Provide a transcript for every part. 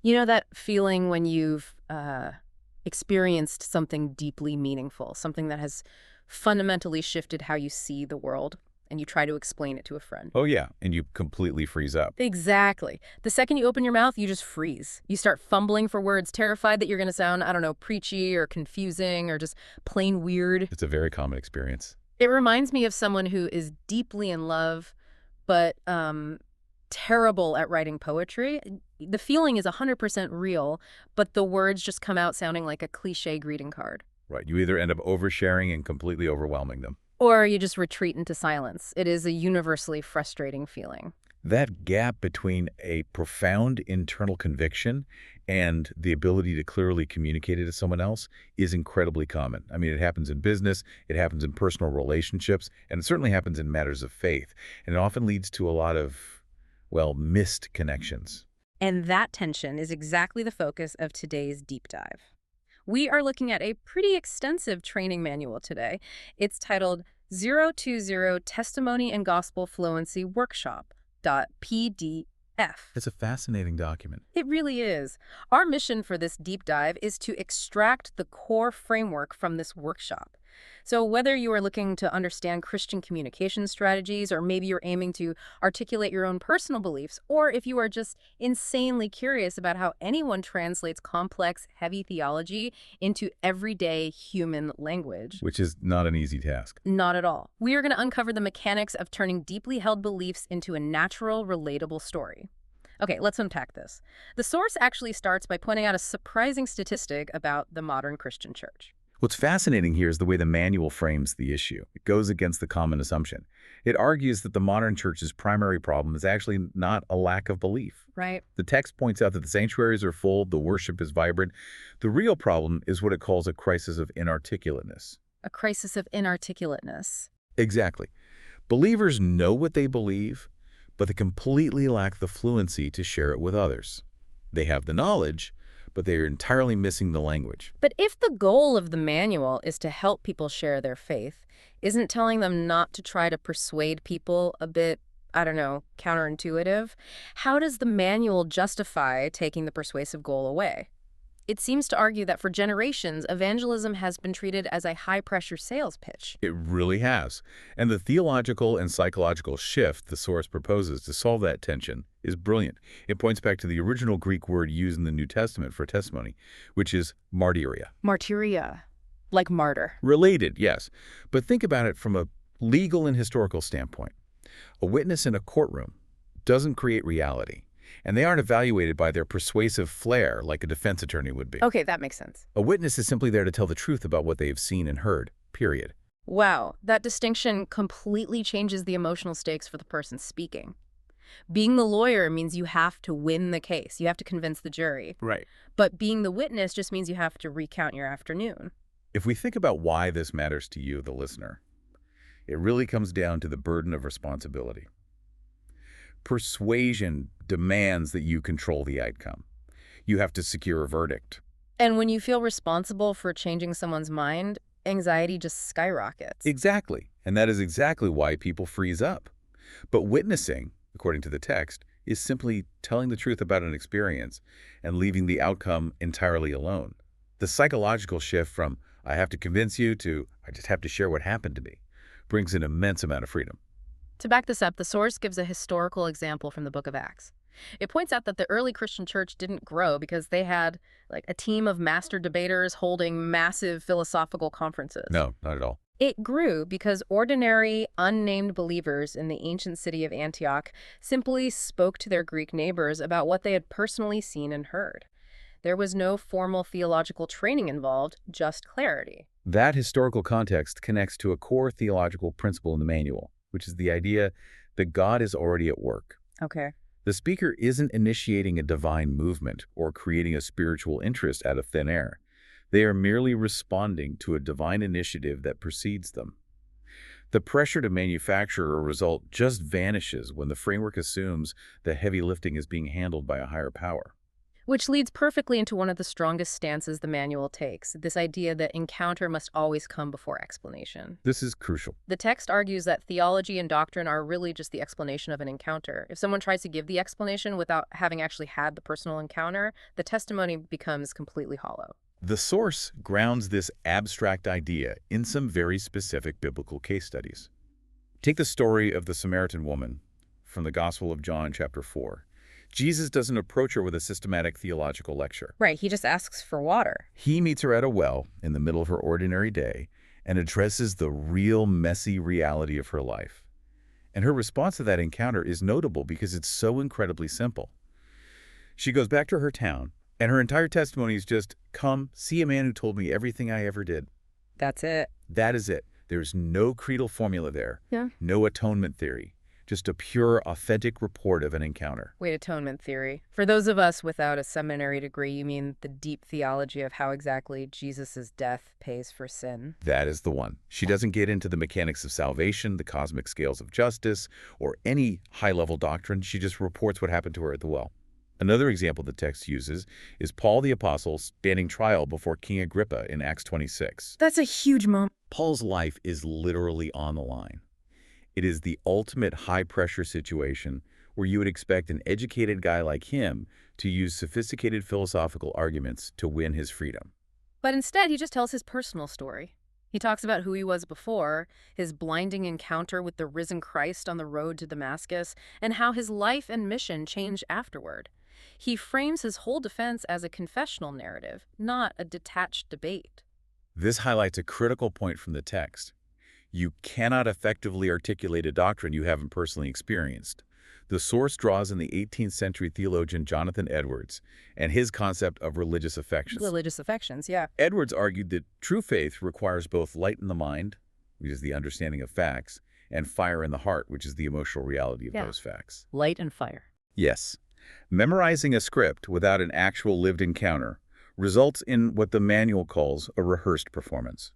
You know that feeling when you've experienced something deeply meaningful, something that has fundamentally shifted how you see the world, and you try to explain it to a friend? Oh, yeah, and you completely freeze up. Exactly. The second you open your mouth, you just freeze. You start fumbling for words, terrified that you're going to sound, I don't know, preachy or confusing or just plain weird. It's a very common experience. It reminds me of someone who is deeply in love, but terrible at writing poetry. The feeling is 100% real, but the words just come out sounding like a cliche greeting card. Right, you either end up oversharing and completely overwhelming them. Or you just retreat into silence. It is a universally frustrating feeling. That gap between a profound internal conviction and the ability to clearly communicate it to someone else is incredibly common. I mean, it happens in business, it happens in personal relationships, and it certainly happens in matters of faith. And it often leads to a lot of, well, missed connections. And that tension is exactly the focus of today's deep dive. We are looking at a pretty extensive training manual today. It's titled 020 Testimony and Gospel Fluency Workshop .pdf. It's a fascinating document. It really is. Our mission for this deep dive is to extract the core framework from this workshop. So whether you are looking to understand Christian communication strategies, or maybe you're aiming to articulate your own personal beliefs, or if you are just insanely curious about how anyone translates complex, heavy theology into everyday human language. Which is not an easy task. Not at all. We are going to uncover the mechanics of turning deeply held beliefs into a natural, relatable story. Okay, let's unpack this. The source actually starts by pointing out a surprising statistic about the modern Christian church. What's fascinating here is the way the manual frames the issue. It goes against the common assumption. It argues that the modern church's primary problem is actually not a lack of belief. Right. The text points out that the sanctuaries are full, the worship is vibrant. The real problem is what it calls a crisis of inarticulateness. A crisis of inarticulateness. Exactly. Believers know what they believe, but they completely lack the fluency to share it with others. They have the knowledge, but they are entirely missing the language. But if the goal of the manual is to help people share their faith, isn't telling them not to try to persuade people a bit, I don't know, counterintuitive? How does the manual justify taking the persuasive goal away? It seems to argue that for generations, evangelism has been treated as a high-pressure sales pitch. It really has. And the theological and psychological shift the source proposes to solve that tension is brilliant. It points back to the original Greek word used in the New Testament for testimony, which is martyria. Martyria. Like martyr. Related, yes. But think about it from a legal and historical standpoint. A witness in a courtroom doesn't create reality, and they aren't evaluated by their persuasive flair like a defense attorney would be. Okay, that makes sense. A witness is simply there to tell the truth about what they have seen and heard, period. Wow, that distinction completely changes the emotional stakes for the person speaking. Being the lawyer means you have to win the case. You have to convince the jury. Right. But being the witness just means you have to recount your afternoon. If we think about why this matters to you, the listener, it really comes down to the burden of responsibility. Persuasion demands that you control the outcome. You have to secure a verdict. And when you feel responsible for changing someone's mind, anxiety just skyrockets. Exactly. And that is exactly why people freeze up. But witnessing, according to the text, is simply telling the truth about an experience and leaving the outcome entirely alone. The psychological shift from, I have to convince you, to, I just have to share what happened to me, brings an immense amount of freedom. To back this up, the source gives a historical example from the book of Acts. It points out that the early Christian church didn't grow because they had like a team of master debaters holding massive philosophical conferences. No, not at all. It grew because ordinary, unnamed believers in the ancient city of Antioch simply spoke to their Greek neighbors about what they had personally seen and heard. There was no formal theological training involved, just clarity. That historical context connects to a core theological principle in the manual, which is the idea that God is already at work. Okay. The speaker isn't initiating a divine movement or creating a spiritual interest out of thin air. They are merely responding to a divine initiative that precedes them. The pressure to manufacture a result just vanishes when the framework assumes the heavy lifting is being handled by a higher power. Which leads perfectly into one of the strongest stances the manual takes, this idea that encounter must always come before explanation. This is crucial. The text argues that theology and doctrine are really just the explanation of an encounter. If someone tries to give the explanation without having actually had the personal encounter, the testimony becomes completely hollow. The source grounds this abstract idea in some very specific biblical case studies. Take the story of the Samaritan woman from the Gospel of John, chapter 4. Jesus doesn't approach her with a systematic theological lecture. Right, he just asks for water. He meets her at a well in the middle of her ordinary day and addresses the real messy reality of her life. And her response to that encounter is notable because it's so incredibly simple. She goes back to her town, and her entire testimony is just, "Come, see a man who told me everything I ever did." That's it. That is it. There's no creedal formula there. Yeah. No atonement theory. Just a pure, authentic report of an encounter. Wait, atonement theory. For those of us without a seminary degree, you mean the deep theology of how exactly Jesus' death pays for sin? That is the one. She doesn't get into the mechanics of salvation, the cosmic scales of justice, or any high-level doctrine. She just reports what happened to her at the well. Another example the text uses is Paul the Apostle standing trial before King Agrippa in Acts 26. That's a huge moment. Paul's life is literally on the line. It is the ultimate high-pressure situation where you would expect an educated guy like him to use sophisticated philosophical arguments to win his freedom. But instead, he just tells his personal story. He talks about who he was before, his blinding encounter with the risen Christ on the road to Damascus, and how his life and mission changed afterward. He frames his whole defense as a confessional narrative, not a detached debate. This highlights a critical point from the text. You cannot effectively articulate a doctrine you haven't personally experienced. The source draws in the 18th century theologian Jonathan Edwards and his concept of religious affections. Religious affections, yeah. Edwards argued that true faith requires both light in the mind, which is the understanding of facts, and fire in the heart, which is the emotional reality of those facts. Light and fire. Yes. Memorizing a script without an actual lived encounter results in what the manual calls a rehearsed performance.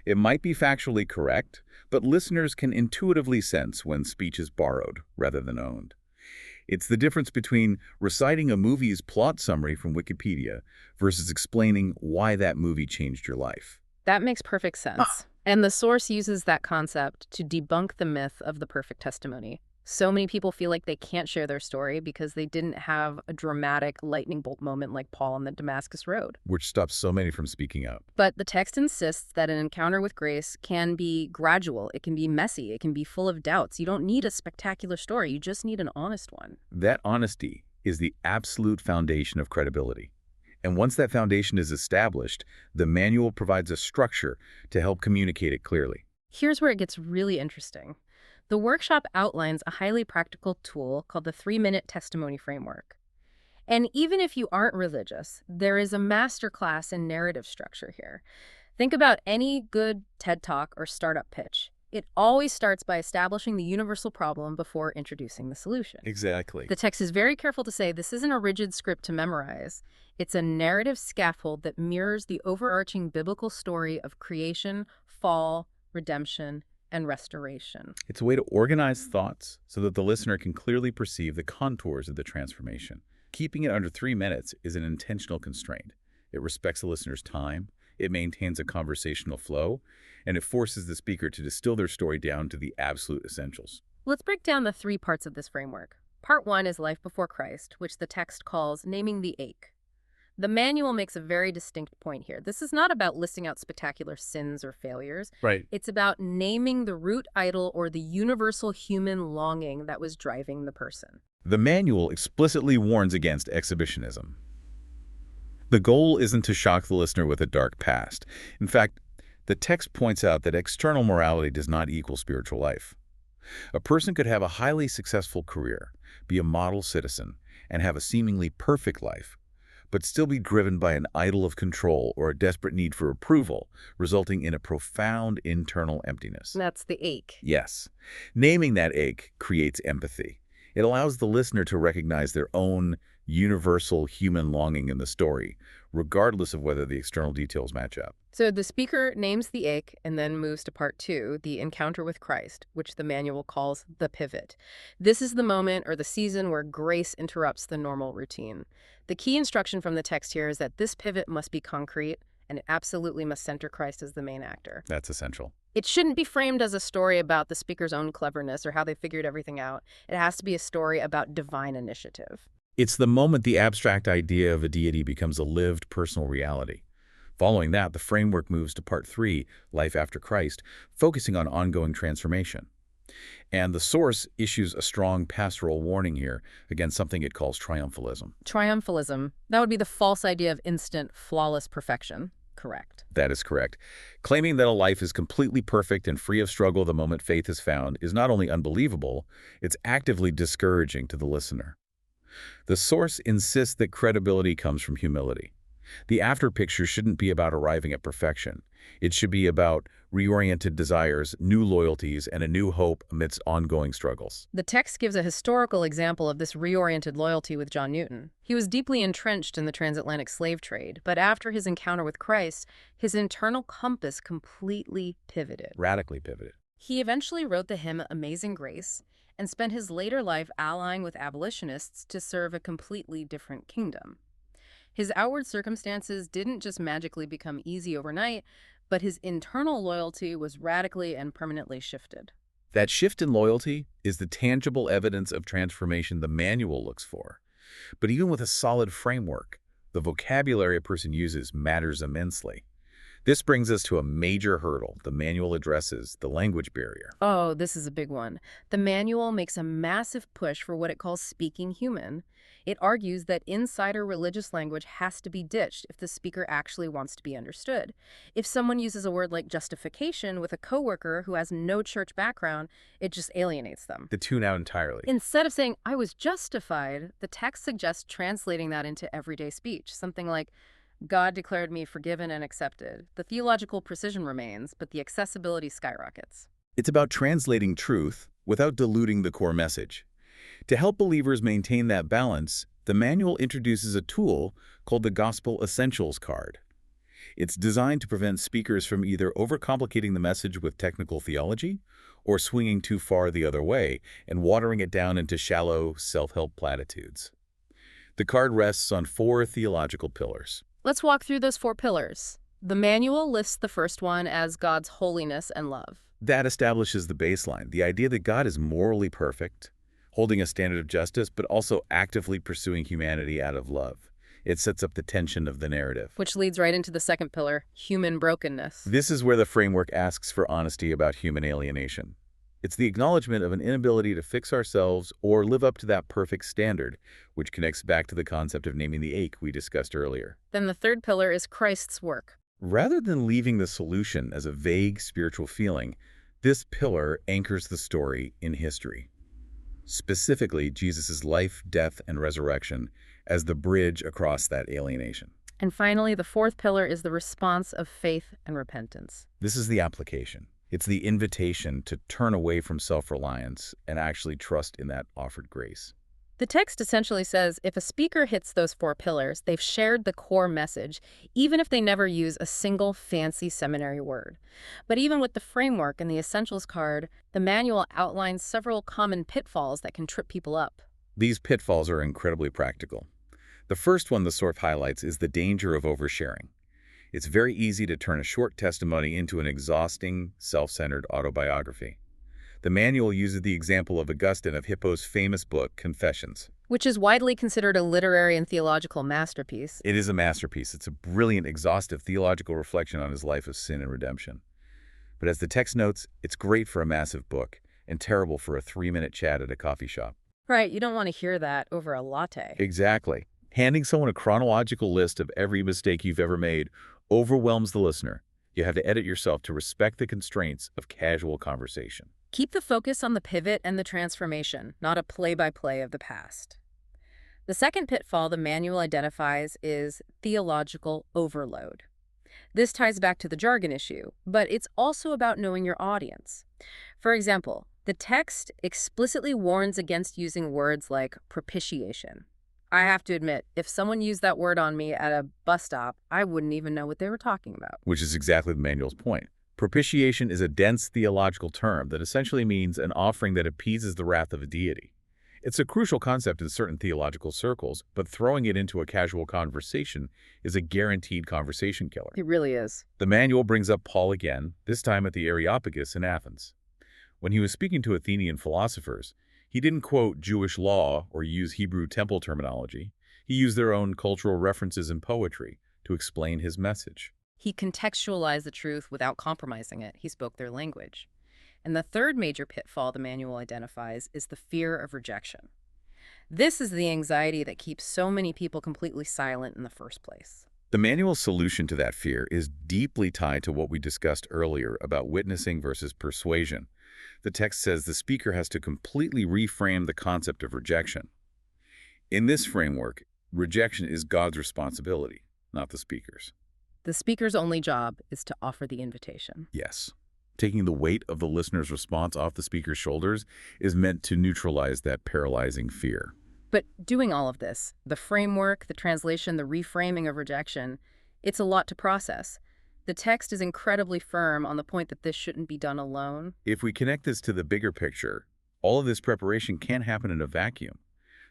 It might be factually correct, but listeners can intuitively sense when speech is borrowed rather than owned. It's the difference between reciting a movie's plot summary from Wikipedia versus explaining why that movie changed your life. That makes perfect sense. And the source uses that concept to debunk the myth of the perfect testimony. So many people feel like they can't share their story because they didn't have a dramatic lightning bolt moment like Paul on the Damascus Road. Which stops so many from speaking up. But the text insists that an encounter with grace can be gradual, it can be messy, it can be full of doubts. You don't need a spectacular story, you just need an honest one. That honesty is the absolute foundation of credibility. And once that foundation is established, the manual provides a structure to help communicate it clearly. Here's where it gets really interesting. The workshop outlines a highly practical tool called the 3-minute testimony framework. And even if you aren't religious, there is a masterclass in narrative structure here. Think about any good TED Talk or startup pitch. It always starts by establishing the universal problem before introducing the solution. Exactly. The text is very careful to say this isn't a rigid script to memorize. It's a narrative scaffold that mirrors the overarching biblical story of creation, fall, redemption, and restoration. It's a way to organize thoughts so that the listener can clearly perceive the contours of the transformation. Keeping it under 3 minutes is an intentional constraint. It respects the listener's time, it maintains a conversational flow, and it forces the speaker to distill their story down to the absolute essentials. Let's break down the 3 parts of this framework. Part 1 is life before Christ, which the text calls naming the ache. The manual makes a very distinct point here. This is not about listing out spectacular sins or failures. Right. It's about naming the root idol or the universal human longing that was driving the person. The manual explicitly warns against exhibitionism. The goal isn't to shock the listener with a dark past. In fact, the text points out that external morality does not equal spiritual life. A person could have a highly successful career, be a model citizen, and have a seemingly perfect life, but still be driven by an idol of control or a desperate need for approval, resulting in a profound internal emptiness. That's the ache. Yes. Naming that ache creates empathy. It allows the listener to recognize their own universal human longing in the story, regardless of whether the external details match up. So the speaker names the ache and then moves to part two, the encounter with Christ, which the manual calls the pivot. This is the moment or the season where grace interrupts the normal routine. The key instruction from the text here is that this pivot must be concrete, and it absolutely must center Christ as the main actor. That's essential. It shouldn't be framed as a story about the speaker's own cleverness or how they figured everything out. It has to be a story about divine initiative. It's the moment the abstract idea of a deity becomes a lived personal reality. Following that, the framework moves to part three, life after Christ, focusing on ongoing transformation. And the source issues a strong pastoral warning here against something it calls triumphalism. Triumphalism, that would be the false idea of instant, flawless perfection. Correct. That is correct. Claiming that a life is completely perfect and free of struggle the moment faith is found is not only unbelievable, it's actively discouraging to the listener. The source insists that credibility comes from humility. The after picture shouldn't be about arriving at perfection. It should be about reoriented desires, new loyalties, and a new hope amidst ongoing struggles. The text gives a historical example of this reoriented loyalty with John Newton. He was deeply entrenched in the transatlantic slave trade, but after his encounter with Christ, his internal compass completely pivoted. Radically pivoted. He eventually wrote the hymn Amazing Grace and spent his later life allying with abolitionists to serve a completely different kingdom. His outward circumstances didn't just magically become easy overnight, but his internal loyalty was radically and permanently shifted. That shift in loyalty is the tangible evidence of transformation the manual looks for. But even with a solid framework, the vocabulary a person uses matters immensely. This brings us to a major hurdle the manual addresses, the language barrier. Oh, this is a big one. The manual makes a massive push for what it calls speaking human. It argues that insider religious language has to be ditched if the speaker actually wants to be understood. If someone uses a word like justification with a coworker who has no church background, it just alienates them. The tune out entirely. Instead of saying, I was justified, the text suggests translating that into everyday speech, something like, God declared me forgiven and accepted. The theological precision remains, but the accessibility skyrockets. It's about translating truth without diluting the core message. To help believers maintain that balance, the manual introduces a tool called the Gospel Essentials card. It's designed to prevent speakers from either overcomplicating the message with technical theology or swinging too far the other way and watering it down into shallow, self-help platitudes. The card rests on 4 theological pillars. Let's walk through those 4 pillars. The manual lists the first one as God's holiness and love. That establishes the baseline, the idea that God is morally perfect, holding a standard of justice, but also actively pursuing humanity out of love. It sets up the tension of the narrative. Which leads right into the second pillar, human brokenness. This is where the framework asks for honesty about human alienation. It's the acknowledgement of an inability to fix ourselves or live up to that perfect standard, which connects back to the concept of naming the ache we discussed earlier. Then the third pillar is Christ's work. Rather than leaving the solution as a vague spiritual feeling, this pillar anchors the story in history. Specifically, Jesus' life, death, and resurrection as the bridge across that alienation. And finally, the fourth pillar is the response of faith and repentance. This is the application. It's the invitation to turn away from self-reliance and actually trust in that offered grace. The text essentially says if a speaker hits those 4 pillars, they've shared the core message, even if they never use a single fancy seminary word. But even with the framework and the essentials card, the manual outlines several common pitfalls that can trip people up. These pitfalls are incredibly practical. The first one the source highlights is the danger of oversharing. It's very easy to turn a short testimony into an exhausting, self-centered autobiography. The manual uses the example of Augustine of Hippo's famous book, Confessions. Which is widely considered a literary and theological masterpiece. It is a masterpiece. It's a brilliant, exhaustive theological reflection on his life of sin and redemption. But as the text notes, it's great for a massive book and terrible for a 3-minute chat at a coffee shop. Right, you don't want to hear that over a latte. Exactly. Handing someone a chronological list of every mistake you've ever made overwhelms the listener. You have to edit yourself to respect the constraints of casual conversation. Keep the focus on the pivot and the transformation, not a play-by-play of the past. The second pitfall the manual identifies is theological overload. This ties back to the jargon issue, but it's also about knowing your audience. For example, the text explicitly warns against using words like propitiation. I have to admit, if someone used that word on me at a bus stop, I wouldn't even know what they were talking about. Which is exactly the manual's point. Propitiation is a dense theological term that essentially means an offering that appeases the wrath of a deity. It's a crucial concept in certain theological circles, but throwing it into a casual conversation is a guaranteed conversation killer. It really is. The manual brings up Paul again, this time at the Areopagus in Athens. When he was speaking to Athenian philosophers, he didn't quote Jewish law or use Hebrew temple terminology. He used their own cultural references and poetry to explain his message. He contextualized the truth without compromising it. He spoke their language. And the third major pitfall the manual identifies is the fear of rejection. This is the anxiety that keeps so many people completely silent in the first place. The manual's solution to that fear is deeply tied to what we discussed earlier about witnessing versus persuasion. The text says the speaker has to completely reframe the concept of rejection. In this framework, rejection is God's responsibility, not the speaker's. The speaker's only job is to offer the invitation. Yes. Taking the weight of the listener's response off the speaker's shoulders is meant to neutralize that paralyzing fear. But doing all of this, the framework, the translation, the reframing of rejection, it's a lot to process. The text is incredibly firm on the point that this shouldn't be done alone. If we connect this to the bigger picture, all of this preparation can't happen in a vacuum.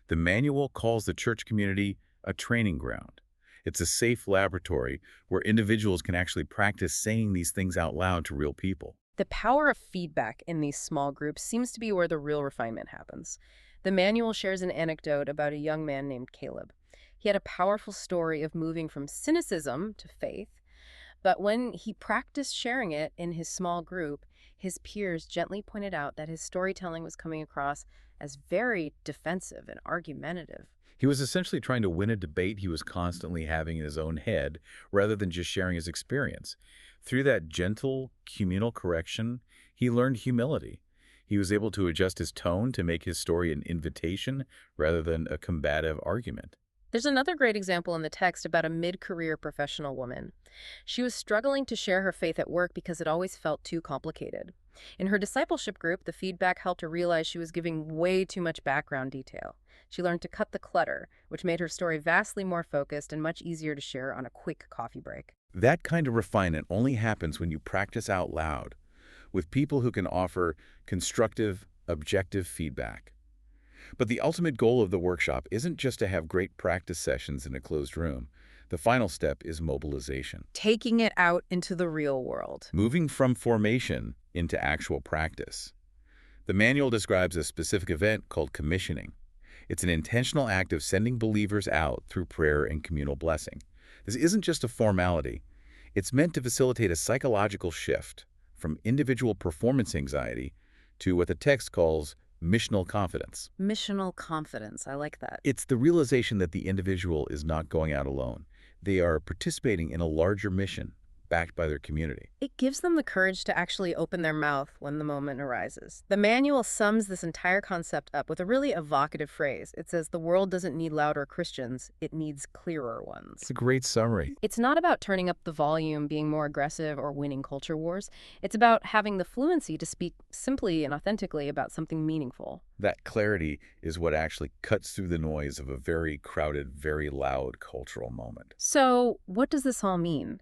The manual calls the church community a training ground. It's a safe laboratory where individuals can actually practice saying these things out loud to real people. The power of feedback in these small groups seems to be where the real refinement happens. The manual shares an anecdote about a young man named Caleb. He had a powerful story of moving from cynicism to faith, but when he practiced sharing it in his small group, his peers gently pointed out that his storytelling was coming across as very defensive and argumentative. He was essentially trying to win a debate he was constantly having in his own head, rather than just sharing his experience. Through that gentle, communal correction, he learned humility. He was able to adjust his tone to make his story an invitation rather than a combative argument. There's another great example in the text about a mid-career professional woman. She was struggling to share her faith at work because it always felt too complicated. In her discipleship group, the feedback helped her realize she was giving way too much background detail. She learned to cut the clutter, which made her story vastly more focused and much easier to share on a quick coffee break. That kind of refinement only happens when you practice out loud with people who can offer constructive, objective feedback. But the ultimate goal of the workshop isn't just to have great practice sessions in a closed room. The final step is mobilization. Taking it out into the real world. Moving from formation into actual practice. The manual describes a specific event called commissioning. It's an intentional act of sending believers out through prayer and communal blessing. This isn't just a formality. It's meant to facilitate a psychological shift from individual performance anxiety to what the text calls missional confidence. Missional confidence. I like that. It's the realization that the individual is not going out alone. They are participating in a larger mission, backed by their community. It gives them the courage to actually open their mouth when the moment arises. The manual sums this entire concept up with a really evocative phrase. It says, the world doesn't need louder Christians, it needs clearer ones. It's a great summary. It's not about turning up the volume, being more aggressive, or winning culture wars. It's about having the fluency to speak simply and authentically about something meaningful. That clarity is what actually cuts through the noise of a very crowded, very loud cultural moment. So, what does this all mean?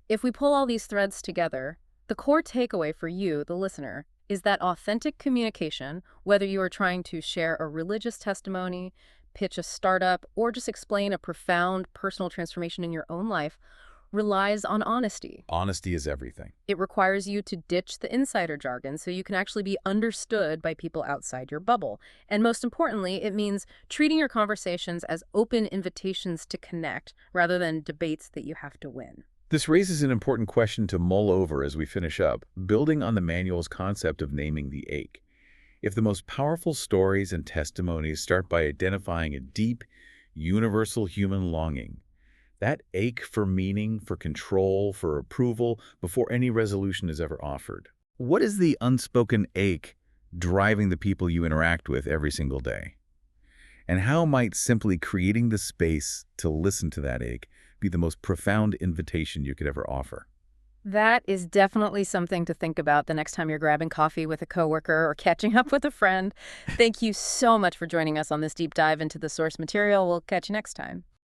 If we pull all these threads together, the core takeaway for you, the listener, is that authentic communication, whether you are trying to share a religious testimony, pitch a startup, or just explain a profound personal transformation in your own life, relies on honesty. Honesty is everything. It requires you to ditch the insider jargon so you can actually be understood by people outside your bubble. And most importantly, it means treating your conversations as open invitations to connect rather than debates that you have to win. This raises an important question to mull over as we finish up, building on the manual's concept of naming the ache. If the most powerful stories and testimonies start by identifying a deep, universal human longing, that ache for meaning, for control, for approval, before any resolution is ever offered. What is the unspoken ache driving the people you interact with every single day? And how might simply creating the space to listen to that ache be the most profound invitation you could ever offer? That is definitely something to think about the next time you're grabbing coffee with a coworker or catching up with a friend. Thank you so much for joining us on this deep dive into the source material. We'll catch you next time.